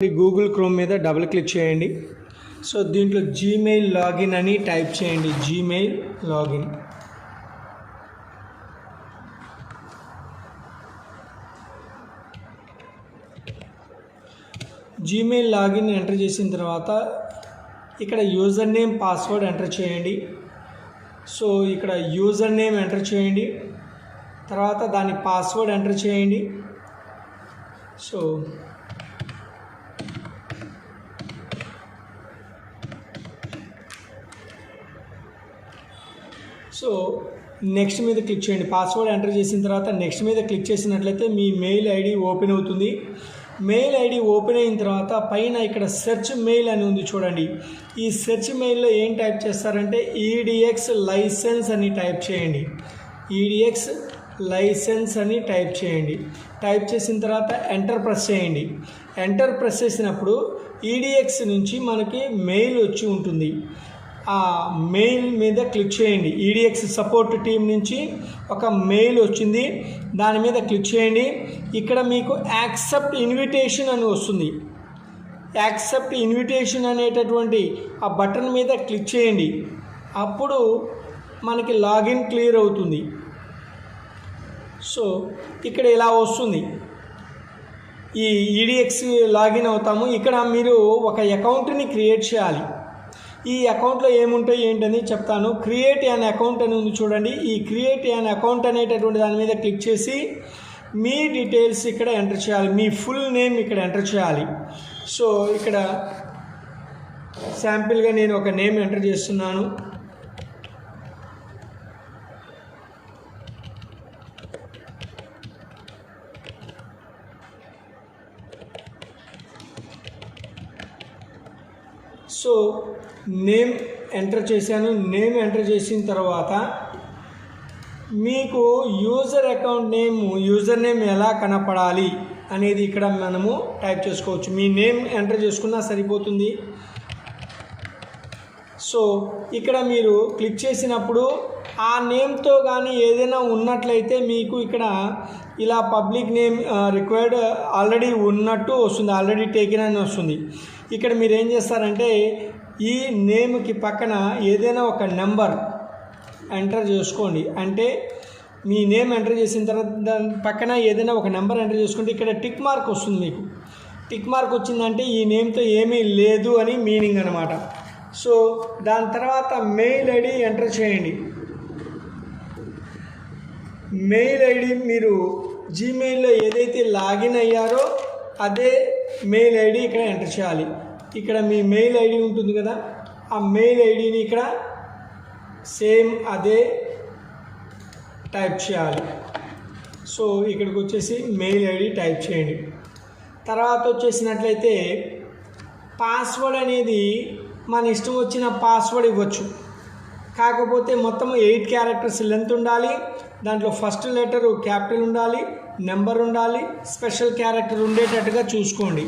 Google chrome మీద double click చేయండి. So దీంట్లో జీమెయిల్ లాగిన్ అని టైప్ చేయండి. Gmail login. Gmail login enter చేసిన తర్వాత ఇక్కడ యూజర్ నేమ్ పాస్వర్డ్ ఎంటర్ చేయండి. సో ఇక్కడ యూజర్ నేమ్ ఎంటర్ చేయండి, తర్వాత దాని పాస్వర్డ్ ఎంటర్ చేయండి. సో నెక్స్ట్ మీద క్లిక్ చేయండి. పాస్వర్డ్ ఎంటర్ చేసిన తర్వాత నెక్స్ట్ మీద క్లిక్ చేసినట్లయితే మీ మెయిల్ ఐడి ఓపెన్ అవుతుంది. మెయిల్ ఐడి ఓపెన్ అయిన తర్వాత పైన ఇక్కడ సెర్చ్ మెయిల్ అని ఉంది చూడండి. ఈ సెర్చ్ మెయిల్లో ఏం టైప్ చేస్తారంటే ఈడిఎక్స్ లైసెన్స్ అని టైప్ చేయండి. ఈడిఎక్స్ లైసెన్స్ అని టైప్ చేయండి. టైప్ చేసిన తర్వాత ఎంటర్ ప్రెస్ చేయండి. ఎంటర్ ప్రెస్ చేసినప్పుడు ఈడిఎక్స్ నుంచి మనకి మెయిల్ వచ్చి ఉంటుంది. ఆ మెయిల్ మీద క్లిక్ చేయండి. ఈడిఎక్స్ సపోర్ట్ టీం నుంచి ఒక మెయిల్ వచ్చింది, దాని మీద క్లిక్ చేయండి. ఇక్కడ మీకు యాక్సెప్ట్ ఇన్విటేషన్ అని వస్తుంది. యాక్సెప్ట్ ఇన్విటేషన్ అనేటటువంటి ఆ బటన్ మీద క్లిక్ చేయండి. అప్పుడు మనకి లాగిన్ క్లియర్ అవుతుంది. సో ఇక్కడ ఇలా వస్తుంది. ఈ ఈడిఎక్స్ లాగిన్ అవుతాము. ఇక్కడ మీరు ఒక అకౌంట్ని క్రియేట్ చేయాలి. ఈ అకౌంట్లో ఏముంటాయి ఏంటని చెప్తాను. క్రియేట్ యాన్ అకౌంట్ అని ఉంది చూడండి. ఈ క్రియేట్ యాన్ అకౌంట్ అనేటటువంటి దాని మీద క్లిక్ చేసి మీ డీటెయిల్స్ ఇక్కడ ఎంటర్ చేయాలి. మీ ఫుల్ నేమ్ ఇక్కడ ఎంటర్ చేయాలి. సో ఇక్కడ శాంపిల్గా నేను ఒక నేమ్ ఎంటర్ చేస్తున్నాను. సో నేమ్ ఎంటర్ చేశాను. నేమ్ ఎంటర్ చేసిన తర్వాత మీకు user account name, user name ఎలా కనపడాలి అనేది ఇక్కడ మనము టైప్ చేసుకోవచ్చు. మీ నేమ్ ఎంటర్ చేసుకున్నా సరిపోతుంది. సో ఇక్కడ మీరు క్లిక్ చేసినప్పుడు ఆ నేమ్తో కానీ ఏదైనా ఉన్నట్లయితే మీకు ఇక్కడ ఇలా పబ్లిక్ నేమ్ రిక్వైర్డ్ ఆల్రెడీ ఉన్నట్టు వస్తుంది, ఆల్రెడీ టేకెన్ అని వస్తుంది. ఇక్కడ మీరు ఏం చేస్తారంటే ఈ నేమ్కి పక్కన ఏదైనా ఒక నెంబర్ ఎంటర్ చేసుకోండి. అంటే మీ నేమ్ ఎంటర్ చేసిన తర్వాత దాని పక్కన ఏదైనా ఒక నెంబర్ ఎంటర్ చేసుకుంటే ఇక్కడ టిక్ మార్క్ వస్తుంది. మీకు టిక్ మార్క్ వచ్చిందంటే ఈ నేమ్తో ఏమీ లేదు అని మీనింగ్ అనమాట. సో దాని తర్వాత మెయిల్ ఐడి ఎంటర్ చేయండి. మెయిల్ ఐడి మీరు జీమెయిల్లో ఏదైతే లాగిన్ అయ్యారో అదే మెయిల్ ఐడి ఇక్కడ ఎంటర్ చేయాలి. ఇక్కడ మీ మెయిల్ ఐడి ఉంటుంది కదా, ఆ మెయిల్ ఐడిని ఇక్కడ సేమ్ అదే టైప్ చేయాలి. సో ఇక్కడికి వచ్చేసి మెయిల్ ఐడి టైప్ చేయండి. తర్వాత వచ్చేసినట్లయితే పాస్వర్డ్ అనేది మన ఇష్టం వచ్చిన పాస్వర్డ్ ఇవ్వచ్చు. కాకపోతే మొత్తం 8 క్యారెక్టర్స్ లెంత్ ఉండాలి. దాంట్లో ఫస్ట్ లెటరు క్యాపిటల్ ఉండాలి, నెంబర్ ఉండాలి, స్పెషల్ క్యారెక్టర్ ఉండేటట్టుగా చూసుకోండి.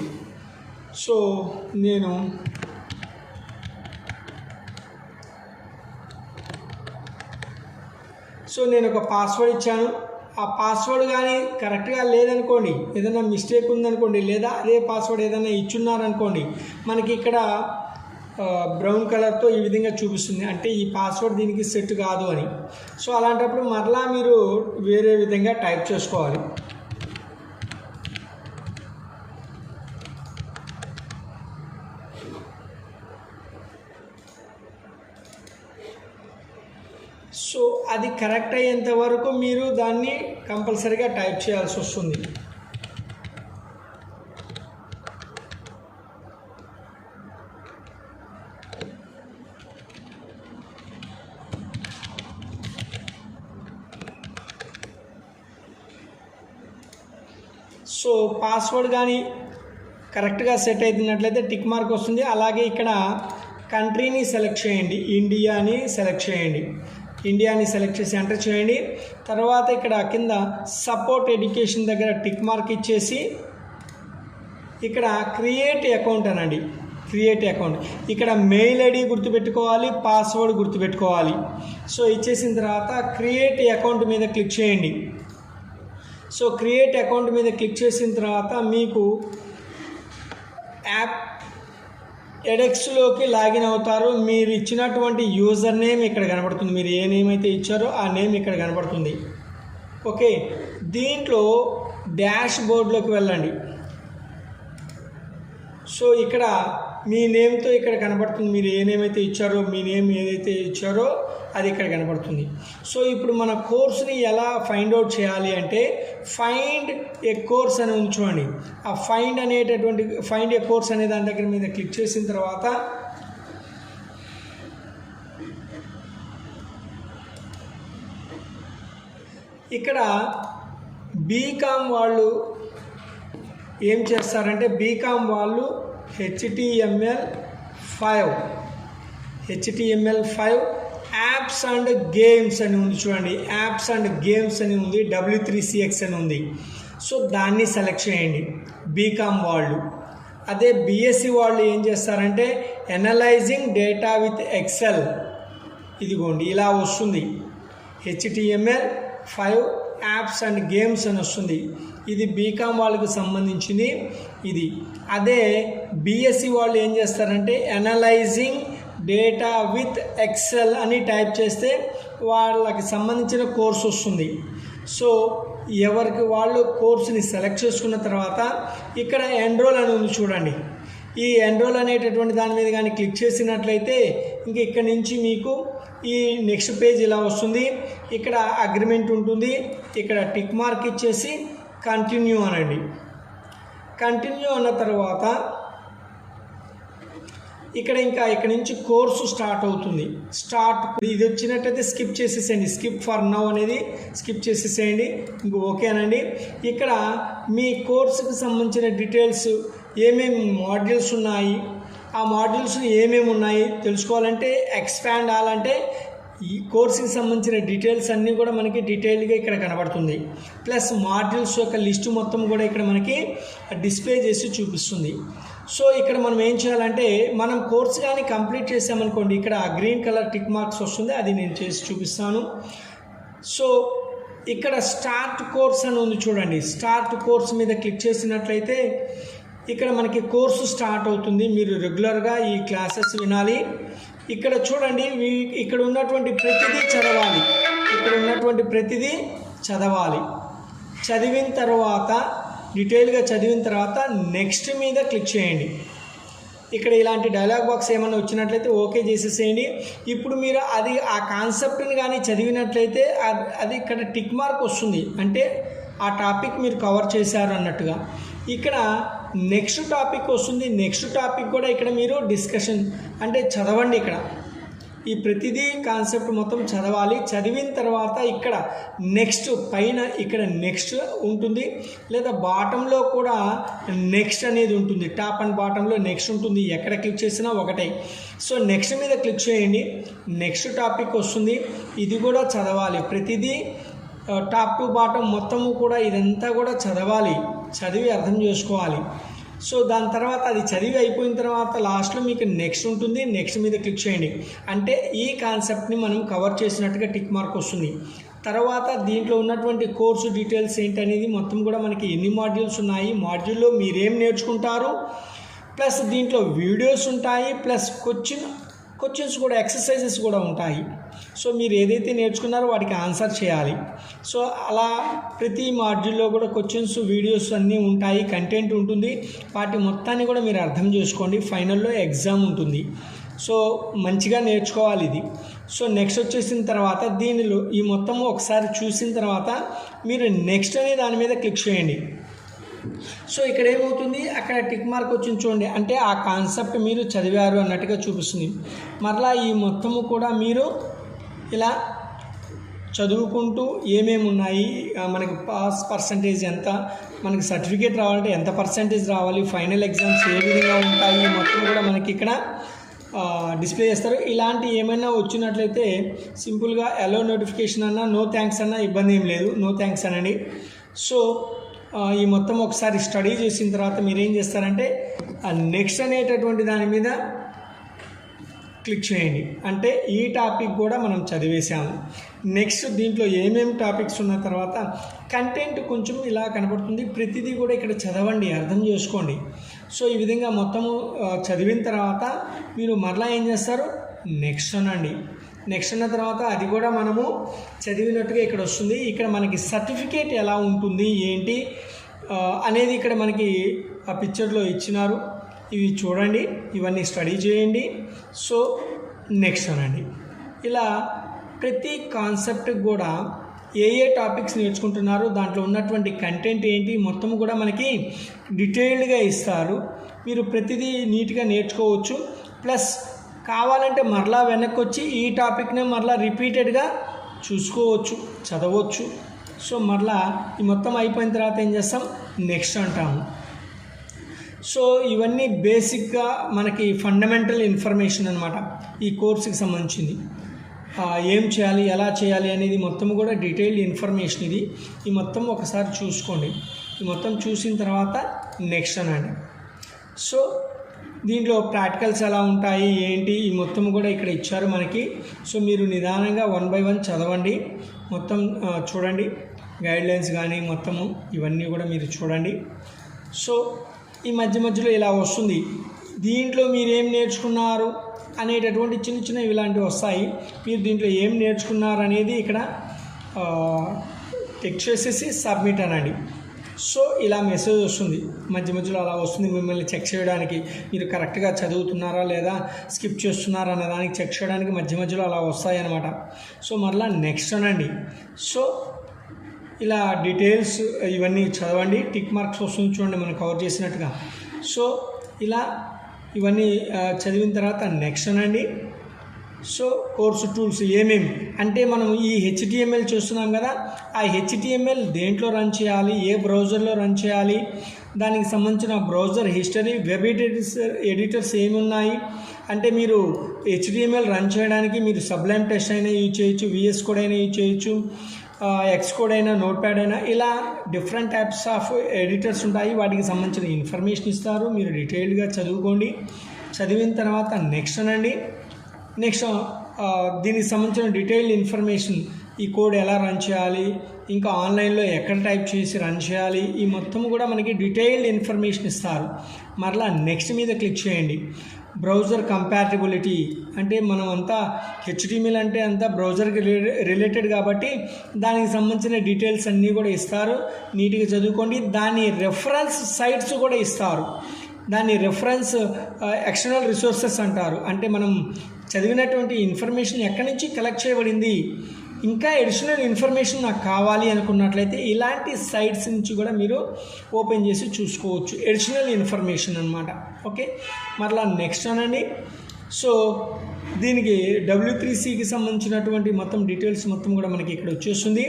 సో నేను ఒక పాస్వర్డ్ ఇచ్చాను. ఆ పాస్వర్డ్ కానీ కరెక్ట్గా లేదనుకోండి, ఏదైనా మిస్టేక్ ఉందనుకోండి, లేదా అదే పాస్వర్డ్ ఏదైనా ఇచ్చున్నారనుకోండి, మనకి ఇక్కడ బ్రౌన్ కలర్తో ఈ విధంగా చూపిస్తుంది. అంటే ఈ పాస్వర్డ్ దీనికి సెట్ కాదు అని. సో అలాంటప్పుడు మరలా మీరు వేరే విధంగా టైప్ చేసుకోవాలి. సో అది కరెక్ట్ అయ్యేంత వరకు మీరు దాన్ని కంపల్సరీగా టైప్ చేయాల్సి వస్తుంది. సో పాస్వర్డ్ కానీ కరెక్ట్గా సెట్ అవుతున్నట్లయితే టిక్ మార్క్ వస్తుంది. అలాగే ఇక్కడ కంట్రీని సెలెక్ట్ చేయండి. ఇండియాని సెలెక్ట్ చేయండి. ఇండియాని సెలెక్ట్ చేసి ఎంటర్ చేయండి. తర్వాత ఇక్కడ కింద సపోర్ట్ ఎడ్యుకేషన్ దగ్గర టిక్ మార్క్ ఇచ్చేసి ఇక్కడ క్రియేట్ అకౌంట్ అనండి. క్రియేట్ అకౌంట్ ఇక్కడ మెయిల్ ఐడి గుర్తుపెట్టుకోవాలి, పాస్వర్డ్ గుర్తుపెట్టుకోవాలి. సో ఇచ్చేసిన తర్వాత క్రియేట్ అకౌంట్ మీద క్లిక్ చేయండి. సో క్రియేట్ అకౌంట్ మీద క్లిక్ చేసిన తర్వాత మీకు యాప్ ఎడెక్స్లోకి లాగిన్ అవుతారు. మీరు ఇచ్చినటువంటి యూజర్ నేమ్ ఇక్కడ కనబడుతుంది. మీరు ఏ నేమ్ అయితే ఇచ్చారో ఆ నేమ్ ఇక్కడ కనబడుతుంది. ఓకే, దీంట్లో డాష్ బోర్డ్లోకి వెళ్ళండి. సో ఇక్కడ మీ నేమ్తో ఇక్కడ కనబడుతుంది. మీరు ఏ నేమ్ అయితే ఇచ్చారో, మీ నేమ్ ఏదైతే ఇచ్చారో అది ఇక్కడ కనబడుతుంది. సో ఇప్పుడు మన కోర్సుని ఎలా ఫైండ్ అవుట్ చేయాలి అంటే ఫైండ్ ఏ కోర్స్ అని ఉంచుకోండి. ఆ ఫైండ్ ఏ కోర్స్ అనే దాని దగ్గర మీద క్లిక్ చేసిన తర్వాత ఇక్కడ బీకామ్ వాళ్ళు ఏం చేస్తారంటే బీకామ్ వాళ్ళు HTML5 యాప్స్ అండ్ గేమ్స్ అని ఉంది చూడండి. యాప్స్ అండ్ గేమ్స్ అని ఉంది, W3CX అని ఉంది. సో దాన్ని సెలెక్ట్ చేయండి బీకామ్ వాళ్ళు. అదే బీఎస్సీ వాళ్ళు ఏం చేస్తారంటే ఎనలైజింగ్ డేటా విత్ ఎక్సెల్, ఇదిగోండి ఇలా వస్తుంది. HTML5 యాప్స్ అండ్ గేమ్స్ అని వస్తుంది. ఇది బీకామ్ వాళ్ళకి సంబంధించింది ఇది. అదే బీఎస్సీ వాళ్ళు ఏం చేస్తారంటే ఎనలైజింగ్ డేటా విత్ ఎక్సెల్ అని టైప్ చేస్తే వాళ్ళకి సంబంధించిన కోర్సు వస్తుంది. సో ఎవరికి వాళ్ళు కోర్సుని సెలెక్ట్ చేసుకున్న తర్వాత ఇక్కడ ఎన్రోల్ అని ఉంది చూడండి. ఈ ఎన్రోల్ అనేటటువంటి దాని మీద కానీ క్లిక్ చేసినట్లయితే ఇంక ఇక్కడ నుంచి మీకు ఈ నెక్స్ట్ పేజ్ ఇలా వస్తుంది. ఇక్కడ అగ్రిమెంట్ ఉంటుంది. ఇక్కడ టిక్ మార్క్ ఇచ్చేసి కంటిన్యూ అనండి. కంటిన్యూ అన్న తర్వాత ఇక్కడ నుంచి కోర్సు స్టార్ట్ అవుతుంది. ఇది వచ్చినట్టయితే స్కిప్ చేసేసేయండి. స్కిప్ ఫర్ నౌ అనేది స్కిప్ చేసేసేయండి. ఇంక ఓకే అనండి. ఇక్కడ మీ కోర్సుకి సంబంధించిన డీటెయిల్స్ ఏమేమి మాడ్యూల్స్ ఉన్నాయి, ఆ మాడ్యూల్స్ ఏమేమి ఉన్నాయి తెలుసుకోవాలంటే ఎక్స్పాండ్ అవ్వాలంటే ఈ కోర్సుకి సంబంధించిన డీటెయిల్స్ అన్నీ కూడా మనకి డీటెయిల్గా ఇక్కడ కనబడుతుంది. ప్లస్ మాడ్యూల్స్ యొక్క లిస్టు మొత్తం కూడా ఇక్కడ మనకి డిస్ప్లే చేసి చూపిస్తుంది. సో ఇక్కడ మనం ఏం చేయాలంటే మనం కోర్స్ కానీ కంప్లీట్ చేసామనుకోండి, ఇక్కడ గ్రీన్ కలర్ టిక్ మార్క్స్ వస్తుంది, అది నేను చేసి చూపిస్తాను. సో ఇక్కడ స్టార్ట్ కోర్స్ అని ఉంది చూడండి. స్టార్ట్ కోర్స్ మీద క్లిక్ చేసినట్లయితే ఇక్కడ మనకి కోర్సు స్టార్ట్ అవుతుంది. మీరు రెగ్యులర్గా ఈ క్లాసెస్ వినాలి. ఇక్కడ చూడండి, ఇక్కడ ఉన్నటువంటి ప్రతిదీ చదవాలి. చదివిన తర్వాత డీటెయిల్గా చదివిన తర్వాత నెక్స్ట్ మీద క్లిక్ చేయండి. ఇక్కడ ఇలాంటి డైలాగ్ బాక్స్ ఏమైనా వచ్చినట్లయితే ఓకే చేసేసేయండి. ఇప్పుడు మీరు ఆ కాన్సెప్ట్ని కానీ చదివినట్లయితే అది ఇక్కడ టిక్ మార్క్ వస్తుంది, అంటే ఆ టాపిక్ మీరు కవర్ చేశారు అన్నట్టుగా. ఇక్కడ నెక్స్ట్ టాపిక్ వస్తుంది. నెక్స్ట్ టాపిక్ కూడా ఇక్కడ మీరు డిస్కషన్ అంటే చదవండి. ఇక్కడ ఈ ప్రతిదీ కాన్సెప్ట్ మొత్తం చదవాలి. చదివిన తర్వాత ఇక్కడ నెక్స్ట్ పైన ఇక్కడ నెక్స్ట్ ఉంటుంది, లేదా బాటంలో కూడా నెక్స్ట్ అనేది ఉంటుంది. టాప్ అండ్ బాటంలో నెక్స్ట్ ఉంటుంది. ఎక్కడ క్లిక్ చేసినా ఒకటే. సో నెక్స్ట్ మీద క్లిక్ చేయండి. నెక్స్ట్ టాపిక్ వస్తుంది. ఇది కూడా చదవాలి. ప్రతిదీ టాప్ టు బాటం మొత్తము కూడా ఇదంతా కూడా చదవాలి. చదివి అర్థం చేసుకోవాలి. సో దాని తర్వాత అది చదివి అయిపోయిన తర్వాత లాస్ట్లో మీకు నెక్స్ట్ ఉంటుంది. నెక్స్ట్ మీద క్లిక్ చేయండి. అంటే ఈ కాన్సెప్ట్ని మనం కవర్ చేసినట్టుగా టిక్ మార్క్ వస్తుంది. తర్వాత దీంట్లో ఉన్నటువంటి కోర్సు డీటెయిల్స్ ఏంటనేది మొత్తం కూడా మనకి ఎన్ని మాడ్యూల్స్ ఉన్నాయి, మాడ్యూల్లో మీరేం నేర్చుకుంటారు, ప్లస్ దీంట్లో వీడియోస్ ఉంటాయి, ప్లస్ క్వశ్చన్స్ కూడా ఎక్సర్సైజెస్ కూడా ఉంటాయి. సో మీరు ఏదైతే నేర్చుకున్నారో వాటికి ఆన్సర్ చేయాలి. సో అలా ప్రతి మాడ్యూల్లో కూడా క్వశ్చన్స్, వీడియోస్ అన్నీ ఉంటాయి, కంటెంట్ ఉంటుంది. వాటి మొత్తాన్ని కూడా మీరు అర్థం చేసుకోండి. ఫైనల్లో ఎగ్జామ్ ఉంటుంది. సో మంచిగా నేర్చుకోవాలి ఇది. సో నెక్స్ట్ వచ్చేసిన తర్వాత దీనిలో ఈ మొత్తము ఒకసారి చూసిన తర్వాత మీరు నెక్స్ట్ అనే దాని మీద క్లిక్ చేయండి. సో ఇక్కడ ఏమవుతుంది, అక్కడ టిక్ మార్క్ వచ్చింది చూడండి, అంటే ఆ కాన్సెప్ట్ మీరు చదివారు అన్నట్టుగా చూపిస్తుంది. మరలా ఈ మొత్తము కూడా మీరు ఇలా చదువుకుంటూ ఏమేమి ఉన్నాయి, మనకి పాస్ పర్సంటేజ్ ఎంత, మనకి సర్టిఫికేట్ రావాలంటే ఎంత పర్సంటేజ్ రావాలి, ఫైనల్ ఎగ్జామ్స్ ఏ విధంగా ఉంటాయి, మొత్తం కూడా మనకి ఇక్కడ డిస్ప్లే చేస్తారు. ఇలాంటి ఏమైనా వచ్చినట్లయితే సింపుల్గా అలో నోటిఫికేషన్ అన్నా, నో థ్యాంక్స్ అన్నా ఇబ్బంది ఏం లేదు, నో థ్యాంక్స్ అనండి. సో ఈ మొత్తం ఒకసారి స్టడీ చేసిన తర్వాత మీరు ఏం చేస్తారంటే నెక్స్ట్ అనేటటువంటి దాని మీద క్లిక్ చేయండి. అంటే ఈ టాపిక్ కూడా మనం చదివేసాము. నెక్స్ట్ దీంట్లో ఏమేమి టాపిక్స్ ఉన్న తర్వాత కంటెంట్ కొంచెం ఇలా కనబడుతుంది. ప్రతిదీ కూడా ఇక్కడ చదవండి, అర్థం చేసుకోండి. సో ఈ విధంగా మొత్తము చదివిన తర్వాత మీరు మరలా ఏం చేస్తారు, నెక్స్ట్ అనండి. నెక్స్ట్ అన్న తర్వాత అది కూడా మనము చదివినట్టుగా ఇక్కడ వస్తుంది. ఇక్కడ మనకి సర్టిఫికేట్ ఎలా ఉంటుంది ఏంటి అనేది ఇక్కడ మనకి ఆ పిక్చర్లో ఇచ్చినారు. ఇవి చూడండి, ఇవన్నీ స్టడీ చేయండి. సో నెక్స్ట్ అనండి. ఇలా ప్రతి కాన్సెప్ట్కి కూడా ఏ టాపిక్స్ నేర్చుకుంటున్నారు, దాంట్లో ఉన్నటువంటి కంటెంట్ ఏంటి మొత్తం కూడా మనకి డీటెయిల్డ్గా ఇస్తారు. మీరు ప్రతిదీ నీట్గా నేర్చుకోవచ్చు. ప్లస్ కావాలంటే మరలా వెనక్కి వచ్చి ఈ టాపిక్నే మరలా రిపీటెడ్గా చూసుకోవచ్చు, చదవచ్చు. సో మరలా ఈ మొత్తం అయిపోయిన తర్వాత ఏం చేస్తాం, నెక్స్ట్ అంటాము. సో ఇవన్నీ బేసిక్గా మనకి ఫండమెంటల్ ఇన్ఫర్మేషన్ అనమాట. ఈ కోర్సుకి సంబంధించింది ఏం చేయాలి, ఎలా చేయాలి అనేది మొత్తం కూడా డీటెయిల్డ్ ఇన్ఫర్మేషన్ ఇది. ఈ మొత్తం ఒకసారి చూసుకోండి. ఈ మొత్తం చూసిన తర్వాత నెక్స్ట్ అనండి. సో దీంట్లో ప్రాక్టికల్స్ ఎలా ఉంటాయి ఏంటి ఈ మొత్తం కూడా ఇక్కడ ఇచ్చారు మనకి. సో మీరు నిదానంగా 1 by 1 చదవండి, మొత్తం చూడండి, గైడ్లైన్స్ కానీ మొత్తము ఇవన్నీ కూడా మీరు చూడండి. సో ఈ మధ్యలో ఇలా వస్తుంది. దీంట్లో మీరేం నేర్చుకున్నారు అనేటటువంటి చిన్న చిన్న ఇలాంటివి వస్తాయి. మీరు దీంట్లో ఏం నేర్చుకున్నారు అనేది ఇక్కడ టిక్ చేసేసి సబ్మిట్ అనండి. సో ఇలా మెసేజ్ వస్తుంది, మధ్యలో అలా వస్తుంది. మిమ్మల్ని చెక్ చేయడానికి మీరు కరెక్ట్గా చదువుతున్నారా లేదా స్కిప్ చేస్తున్నారా అనే దానికి చెక్ చేయడానికి మధ్యలో అలా వస్తాయి అన్నమాట. సో మరలా నెక్స్ట్ అనండి. సో ఇలా డీటెయిల్స్ ఇవన్నీ చదవండి. టిక్ మార్క్స్ వస్తుంది చూడండి మనం కవర్ చేసినట్టుగా. సో ఇలా ఇవన్నీ చదివిన తర్వాత నెక్స్ట్ అనండి. సో కోర్సు టూల్స్ ఏమేమి అంటే మనం ఈ HTML చూస్తున్నాం కదా, ఆ HTML దేంట్లో రన్ చేయాలి, ఏ బ్రౌజర్లో రన్ చేయాలి, దానికి సంబంధించిన బ్రౌజర్ హిస్టరీ, వెబ్ ఎడిటర్స్ ఏమి ఉన్నాయి అంటే మీరు HTML రన్ చేయడానికి మీరు సబ్లైమ్ టెస్ట్ అయినా యూజ్ చేయొచ్చు, VS కోడ్ అయినా యూజ్ చేయొచ్చు, Xcode అయినా, నోట్ప్యాడ్ అయినా, ఇలా డిఫరెంట్ టైప్స్ ఆఫ్ ఎడిటర్స్ ఉంటాయి. వాటికి సంబంధించిన ఇన్ఫర్మేషన్ ఇస్తారు. మీరు డీటెయిల్డ్గా చదువుకోండి. చదివిన తర్వాత నెక్స్ట్ అనండి. నెక్స్ట్ దీనికి సంబంధించిన డీటెయిల్డ్ ఇన్ఫర్మేషన్, ఈ కోడ్ ఎలా రన్ చేయాలి, ఇంకా ఆన్లైన్లో ఎక్కడ టైప్ చేసి రన్ చేయాలి, ఈ మొత్తం కూడా మనకి డీటెయిల్డ్ ఇన్ఫర్మేషన్ ఇస్తారు. మరలా నెక్స్ట్ మీద క్లిక్ చేయండి. బ్రౌజర్ కంపాటబిలిటీ అంటే మనం అంతా HTML అంటే అంతా బ్రౌజర్కి రిలేటెడ్ కాబట్టి దానికి సంబంధించిన డీటెయిల్స్ అన్నీ కూడా ఇస్తారు. నీట్గా చదువుకోండి. దాని రెఫరెన్స్ సైట్స్ కూడా ఇస్తారు. దాన్ని రెఫరెన్స్ ఎక్స్టర్నల్ రిసోర్సెస్ అంటారు. అంటే మనం చదివినటువంటి ఇన్ఫర్మేషన్ ఎక్కడి నుంచి కలెక్ట్ చేయబడింది, ఇంకా అడిషనల్ ఇన్ఫర్మేషన్ నాకు కావాలి అనుకున్నట్లయితే ఇలాంటి సైట్స్ నుంచి కూడా మీరు ఓపెన్ చేసి చూసుకోవచ్చు. అడిషనల్ ఇన్ఫర్మేషన్ అనమాట. ఓకే, మరలా నెక్స్ట్ అనండి. సో దీనికి W3Cకి సంబంధించినటువంటి మొత్తం డీటెయిల్స్ మొత్తం కూడా మనకి ఇక్కడ వచ్చేస్తుంది.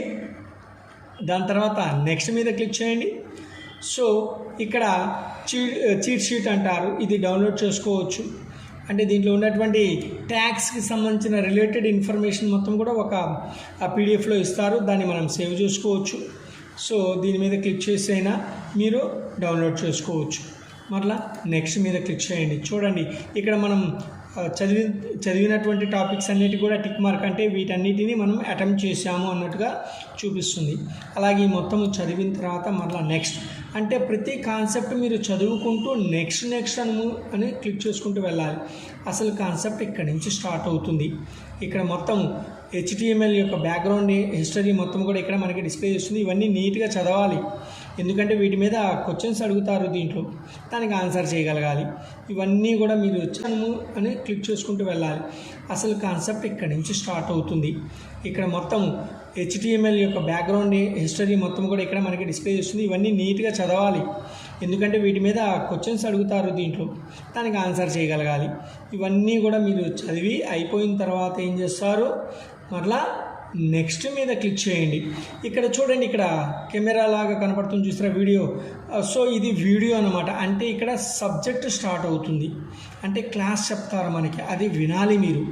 దాని తర్వాత నెక్స్ట్ మీద క్లిక్ చేయండి. సో ఇక్కడ చీట్ షీట్ అంటారు, ఇది డౌన్లోడ్ చేసుకోవచ్చు. అంటే దీంట్లో ఉన్నటువంటి ట్యాక్స్కి సంబంధించిన రిలేటెడ్ ఇన్ఫర్మేషన్ మొత్తం కూడా ఒక PDFలో ఇస్తారు. దాన్ని మనం సేవ్ చేసుకోవచ్చు. సో దీని మీద క్లిక్ చేసి అయినా మీరు డౌన్లోడ్ చేసుకోవచ్చు. మరలా నెక్స్ట్ మీద క్లిక్ చేయండి. చూడండి ఇక్కడ మనం చదివినటువంటి టాపిక్స్ అన్నిటి కూడా టిక్ మార్క్ అంటే వీటన్నిటిని మనం అటెంప్ట్ చేసాము అన్నట్టుగా చూపిస్తుంది. అలాగే మొత్తము చదివిన తర్వాత మరలా నెక్స్ట్ అంటే ప్రతి కాన్సెప్ట్ మీరు చదువుకుంటూ నెక్స్ట్ అని క్లిక్ చేసుకుంటూ వెళ్ళాలి. అసలు కాన్సెప్ట్ ఇక్కడి నుంచి స్టార్ట్ అవుతుంది. ఇక్కడ మొత్తం HTML యొక్క బ్యాక్గ్రౌండ్ హిస్టరీ మొత్తం కూడా ఇక్కడ మనకి డిస్ప్లే చేస్తుంది. ఇవన్నీ నీట్గా చదవాలి, ఎందుకంటే వీటి మీద క్వశ్చన్స్ అడుగుతారు. దీంట్లో దానికి ఆన్సర్ చేయగలగాలి. ఇవన్నీ కూడా మీరు వచ్చాము అని క్లిక్ చేసుకుంటూ వెళ్ళాలి. అసలు కాన్సెప్ట్ ఇక్కడి నుంచి స్టార్ట్ అవుతుంది. ఇక్కడ మొత్తం HTML యొక్క బ్యాక్గ్రౌండ్ హిస్టరీ మొత్తం కూడా ఇక్కడ మనకి డిస్ప్లే చేస్తుంది. ఇవన్నీ నీట్గా చదవాలి, ఎందుకంటే వీటి మీద క్వశ్చన్స్ అడుగుతారు. దీంట్లో దానికి ఆన్సర్ చేయగలగాలి. ఇవన్నీ కూడా మీరు చదివి అయిపోయిన తర్వాత ఏం చేస్తారు, మరలా నెక్స్ట్ మీద క్లిక్ చేయండి. ఇక్కడ చూడండి, ఇక్కడ కెమెరా లాగా కనపడుతుంది చూసారా వీడియో. సో ఇది వీడియో అన్నమాట. అంటే ఇక్కడ సబ్జెక్ట్ స్టార్ట్ అవుతుంది, అంటే క్లాస్ చెప్తారు మనకి, అది వినాలి మీరు.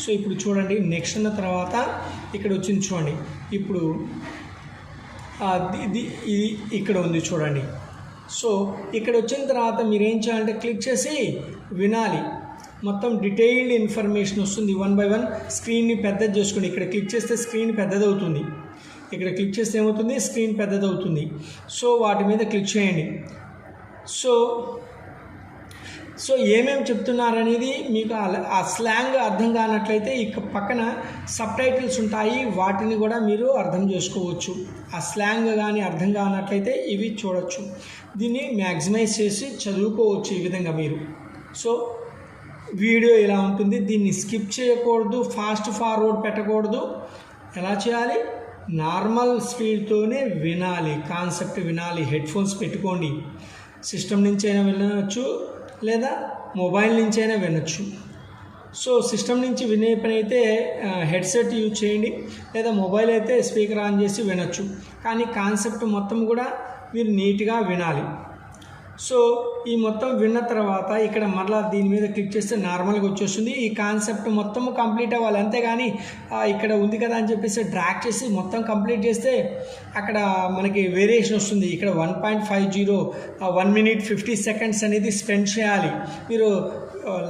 సో ఇప్పుడు చూడండి నెక్స్ట్ అన్న తర్వాత ఇక్కడ వచ్చింది చూడండి. ఇప్పుడు ఇది ఇక్కడ ఉంది చూడండి. సో ఇక్కడ వచ్చిన తర్వాత మీరు ఏం చేయాలంటే క్లిక్ చేసి వినాలి. మొత్తం డీటెయిల్డ్ ఇన్ఫర్మేషన్ వస్తుంది 1 by 1. స్క్రీన్ని పెద్దది చేసుకోండి. ఇక్కడ క్లిక్ చేస్తే స్క్రీన్ పెద్దదవుతుంది. ఇక్కడ క్లిక్ చేస్తే ఏమవుతుంది, స్క్రీన్ పెద్దదవుతుంది. సో వాటి మీద క్లిక్ చేయండి. సో సో ఏమేమి చెప్తున్నారనేది మీకు ఆ స్లాంగ్ అర్థం కానట్లయితే ఇక పక్కన సబ్ టైటిల్స్ ఉంటాయి, వాటిని కూడా మీరు అర్థం చేసుకోవచ్చు. ఆ స్లాంగ్ కానీ అర్థం కానట్లయితే ఇవి చూడొచ్చు. దీన్ని మ్యాక్సిమైజ్ చేసి చదువుకోవచ్చు ఈ విధంగా మీరు. సో వీడియో ఇలా ఉంటుంది. దీన్ని స్కిప్ చేయకూడదు, ఫాస్ట్ ఫార్వర్డ్ పెట్టకూడదు. ఎలా చేయాలి? నార్మల్ స్పీడ్తోనే వినాలి, కాన్సెప్ట్ వినాలి. హెడ్ఫోన్స్ పెట్టుకోండి. సిస్టమ్ నుంచి అయినా వినవచ్చు, లేదా మొబైల్ నుంచి అయినా వినొచ్చు. సో సిస్టమ్ నుంచి వినే పని అయితే హెడ్సెట్ యూజ్ చేయండి, లేదా మొబైల్ అయితే స్పీకర్ ఆన్ చేసి వినొచ్చు. కానీ కాన్సెప్ట్ మొత్తం కూడా మీరు నీట్గా వినాలి. సో ఈ మొత్తం విన్న తర్వాత ఇక్కడ మరలా దీని మీద క్లిక్ చేస్తే నార్మల్గా వచ్చేస్తుంది. ఈ కాన్సెప్ట్ మొత్తం కంప్లీట్ అవ్వాలి, అంతేగాని ఇక్కడ ఉంది కదా అని చెప్పేసి డ్రాగ్ చేసి మొత్తం కంప్లీట్ చేస్తే అక్కడ మనకి వేరియేషన్ వస్తుంది. ఇక్కడ 1.50 1 minute 50 seconds అనేది స్పెండ్ చేయాలి. మీరు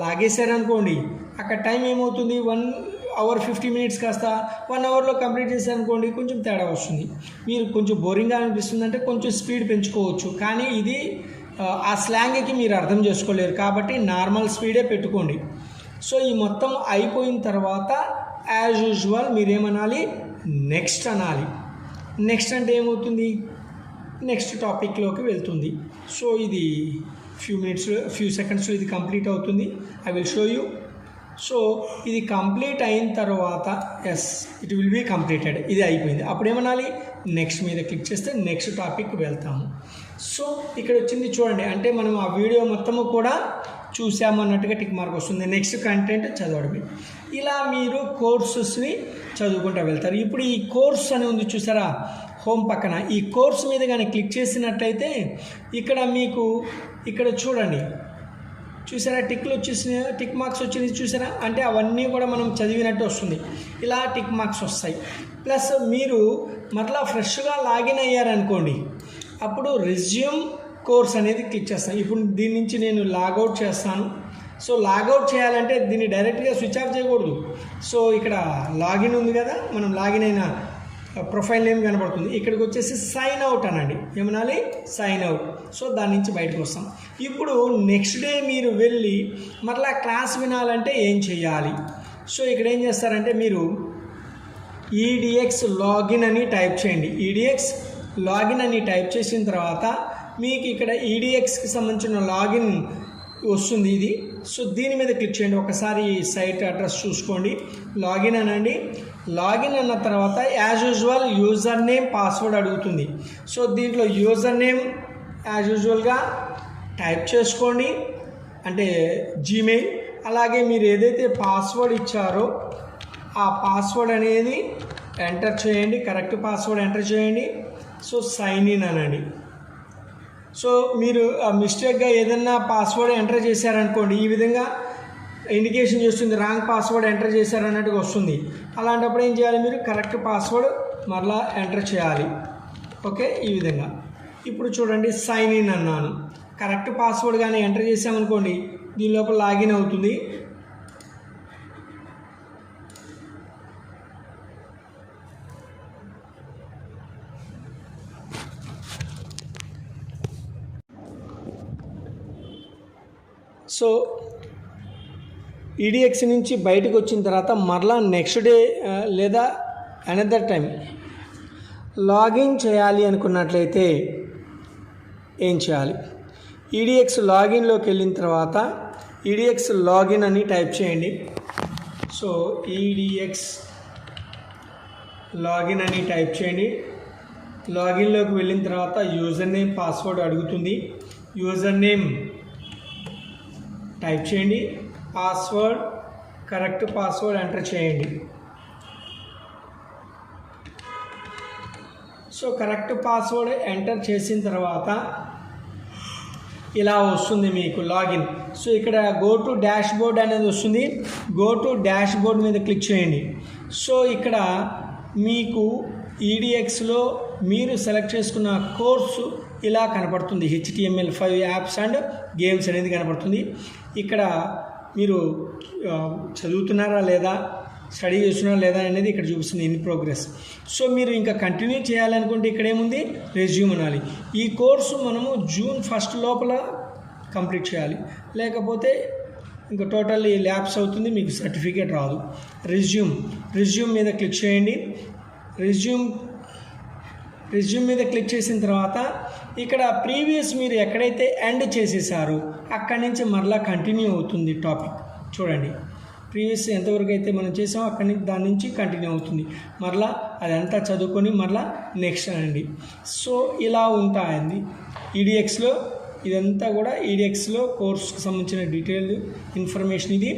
లాగేశారనుకోండి, అక్కడ టైం ఏమవుతుంది, 1 hour 50 minutes కాస్త 1 hourలో కంప్లీట్ చేశారనుకోండి, కొంచెం తేడా వస్తుంది. మీరు కొంచెం బోరింగ్గా అనిపిస్తుంది అంటే కొంచెం స్పీడ్ పెంచుకోవచ్చు, కానీ ఇది ఆ స్లాంగ్కి మీరు అర్థం చేసుకోలేరు కాబట్టి నార్మల్ స్పీడే పెట్టుకోండి. సో ఈ మొత్తం అయిపోయిన తర్వాత యాజ్ యూజువల్ మీరేమనాలి, నెక్స్ట్ అనాలి. నెక్స్ట్ అంటే ఏమవుతుంది, నెక్స్ట్ టాపిక్లోకి వెళ్తుంది. సో ఇది ఫ్యూ సెకండ్స్లో ఇది కంప్లీట్ అవుతుంది. I will show you. So ఇది కంప్లీట్ అయిన తర్వాత yes it will be completed, ఇది అయిపోయింది. అప్పుడు ఏమనాలి, నెక్స్ట్ మీద క్లిక్ చేస్తే నెక్స్ట్ టాపిక్ వెళ్తాము. సో ఇక్కడ వచ్చింది చూడండి, అంటే మనం ఆ వీడియో మొత్తము కూడా చూసాము అన్నట్టుగా టిక్ మార్క్ వస్తుంది. నెక్స్ట్ కంటెంట్ చదవడమే. ఇలా మీరు కోర్సెస్ని చదువుకుంటూ వెళ్తారు. ఇప్పుడు ఈ కోర్స్ అని ఉంది చూసారా హోమ్ పక్కన, ఈ కోర్స్ మీద కానీ క్లిక్ చేసినట్లయితే ఇక్కడ మీకు ఇక్కడ చూడండి, చూసారా టిక్లు వచ్చేసినాయి, టిక్ మార్క్స్ వచ్చినాయి చూసారా, అంటే అవన్నీ కూడా మనం చదివినట్టు వస్తుంది. ఇలా టిక్ మార్క్స్ వస్తాయి. ప్లస్ మీరు మరలా ఫ్రెష్గా లాగిన్ అయ్యారనుకోండి, అప్పుడు రెజ్యూమ్ కోర్స్ అనేది క్లిక్ చేస్తాను. ఇప్పుడు దీని నుంచి నేను లాగౌట్ చేస్తాను. సో లాగౌట్ చేయాలంటే దీన్ని డైరెక్ట్గా స్విచ్ ఆఫ్ చేయకూడదు. సో ఇక్కడ లాగిన్ ఉంది కదా, మనం లాగిన్ అయిన ప్రొఫైల్ నేమ్ కనబడుతుంది. ఇక్కడికి వచ్చేసి సైన్ అవుట్ అనండి. ఏమనాలి, సైన్ అవుట్. సో దాని నుంచి బయటకు వస్తాం. ఇప్పుడు నెక్స్ట్ డే మీరు వెళ్ళి మరలా క్లాస్ వినాలంటే ఏం చేయాలి? సో ఇక్కడ ఏం చేస్తారంటే మీరు ఈడిఎక్స్ లాగిన్ అని టైప్ చేయండి. ఈడిఎక్స్ లాగిన్ అని టైప్ చేసిన తర్వాత మీకు ఇక్కడ ఈడిఎక్స్కి సంబంధించిన లాగిన్ వస్తుంది ఇది. సో దీని మీద క్లిక్ చేయండి. ఒకసారి సైట్ అడ్రస్ చూసుకోండి. లాగిన్ అనండి. లాగిన్ అన్న తర్వాత as usual user name password అడుగుతుంది. సో దీంట్లో యూజర్ నేమ్ యాజ్ యూజువల్గా టైప్ చేసుకోండి, అంటే జీమెయిల్. అలాగే మీరు ఏదైతే పాస్వర్డ్ ఇచ్చారో ఆ పాస్వర్డ్ అనేది ఎంటర్ చేయండి, కరెక్ట్ పాస్వర్డ్ ఎంటర్ చేయండి. సో సైన్ ఇన్ అనండి. సో మీరు మిస్టేక్గా ఏదన్నా పాస్వర్డ్ ఎంటర్ చేశారనుకోండి, ఈ విధంగా ఇండికేషన్ చేస్తుంది, రాంగ్ పాస్వర్డ్ ఎంటర్ చేశారన్నట్టుగా వస్తుంది. అలాంటప్పుడు ఏం చేయాలి, మీరు కరెక్ట్ పాస్వర్డ్ మరలా ఎంటర్ చేయాలి. ఓకే, ఈ విధంగా. ఇప్పుడు చూడండి సైన్ ఇన్ అన్నాను. కరెక్ట్ పాస్వర్డ్ కానీ ఎంటర్ చేసామనుకోండి, దీని లోపల లాగిన్ అవుతుంది. సో ఈడిఎక్స్ నుంచి బయటకు వచ్చిన తర్వాత మరలా నెక్స్ట్ డే లేదా అనదర్ టైం లాగిన్ చేయాలి అనుకున్నట్లయితే ఏం చేయాలి? ఈడిఎక్స్ లాగిన్లోకి వెళ్ళిన తర్వాత ఈడిఎక్స్ లాగిన్ అని టైప్ చేయండి. సో ఈడిఎక్స్ లాగిన్ అని టైప్ చేయండి. లాగిన్లోకి వెళ్ళిన తర్వాత యూజర్ నేమ్ పాస్వర్డ్ అడుగుతుంది. యూజర్ నేమ్ టైప్ చేయండి. పాస్వర్డ్ కరెక్ట్ పాస్వర్డ్ ఎంటర్ చేయండి. సో కరెక్ట్ పాస్వర్డ్ ఎంటర్ చేసిన తర్వాత ఇలా వస్తుంది మీకు లాగిన్. సో ఇక్కడ గో టు డాష్ బోర్డ్ అనేది వస్తుంది. గో టు డాష్ బోర్డ్ మీద క్లిక్ చేయండి. సో ఇక్కడ మీకు ఈడిఎక్స్లో మీరు సెలెక్ట్ చేసుకున్న కోర్సు ఇలా కనపడుతుంది. HTML5 యాప్స్ అండ్ గేమ్స్ అనేది కనపడుతుంది. ఇక్కడ మీరు చదువుతున్నారా లేదా, స్టడీ చేస్తున్నారా లేదా అనేది ఇక్కడ చూపిస్తుంది ఇన్ ప్రోగ్రెస్. సో మీరు ఇంకా కంటిన్యూ చేయాలనుకుంటే ఇక్కడ ఏముంది, రెజ్యూమ్ అనాలి. ఈ కోర్సు మనము June 1 లోపల కంప్లీట్ చేయాలి, లేకపోతే ఇంకా టోటల్లీ ల్యాప్స్ అవుతుంది, మీకు సర్టిఫికేట్ రాదు. రిజ్యూమ్ మీద క్లిక్ చేయండి. రిజ్యూమ్ మీద క్లిక్ చేసిన తర్వాత ఇక్కడ ప్రీవియస్ మీరు ఎక్కడైతే ఎండ్ చేసేసారో అక్కడి నుంచి మరలా కంటిన్యూ అవుతుంది టాపిక్. చూడండి, ప్రీవియస్ ఎంతవరకు అయితే మనం చేసామో అక్కడి నుంచి దాని నుంచి కంటిన్యూ అవుతుంది. మరలా అదంతా చదువుకొని మరలా నెక్స్ట్ అనండి. సో ఇలా ఉంటాయండి ఈడిఎక్స్లో. ఇదంతా కూడా ఈడిఎక్స్లో కోర్సుకు సంబంధించిన డీటెయిల్డ్ ఇన్ఫర్మేషన్ ఇది.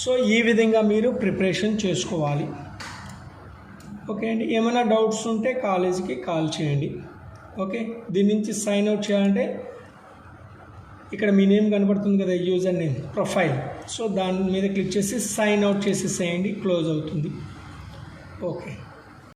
సో ఈ విధంగా మీరు ప్రిపరేషన్ చేసుకోవాలి. ఓకే అండి, ఏమైనా డౌట్స్ ఉంటే కాలేజీకి కాల్ చేయండి. ఓకే, దీని నుంచి సైన్ అవుట్ చేయాలంటే ఇక్కడ మీ నేమ్ కనబడుతుంది కదా, యూజర్ నేమ్ ప్రొఫైల్. సో దాని మీద క్లిక్ చేసి సైన్ అవుట్ చేసేసేయండి, క్లోజ్ అవుతుంది. ఓకే.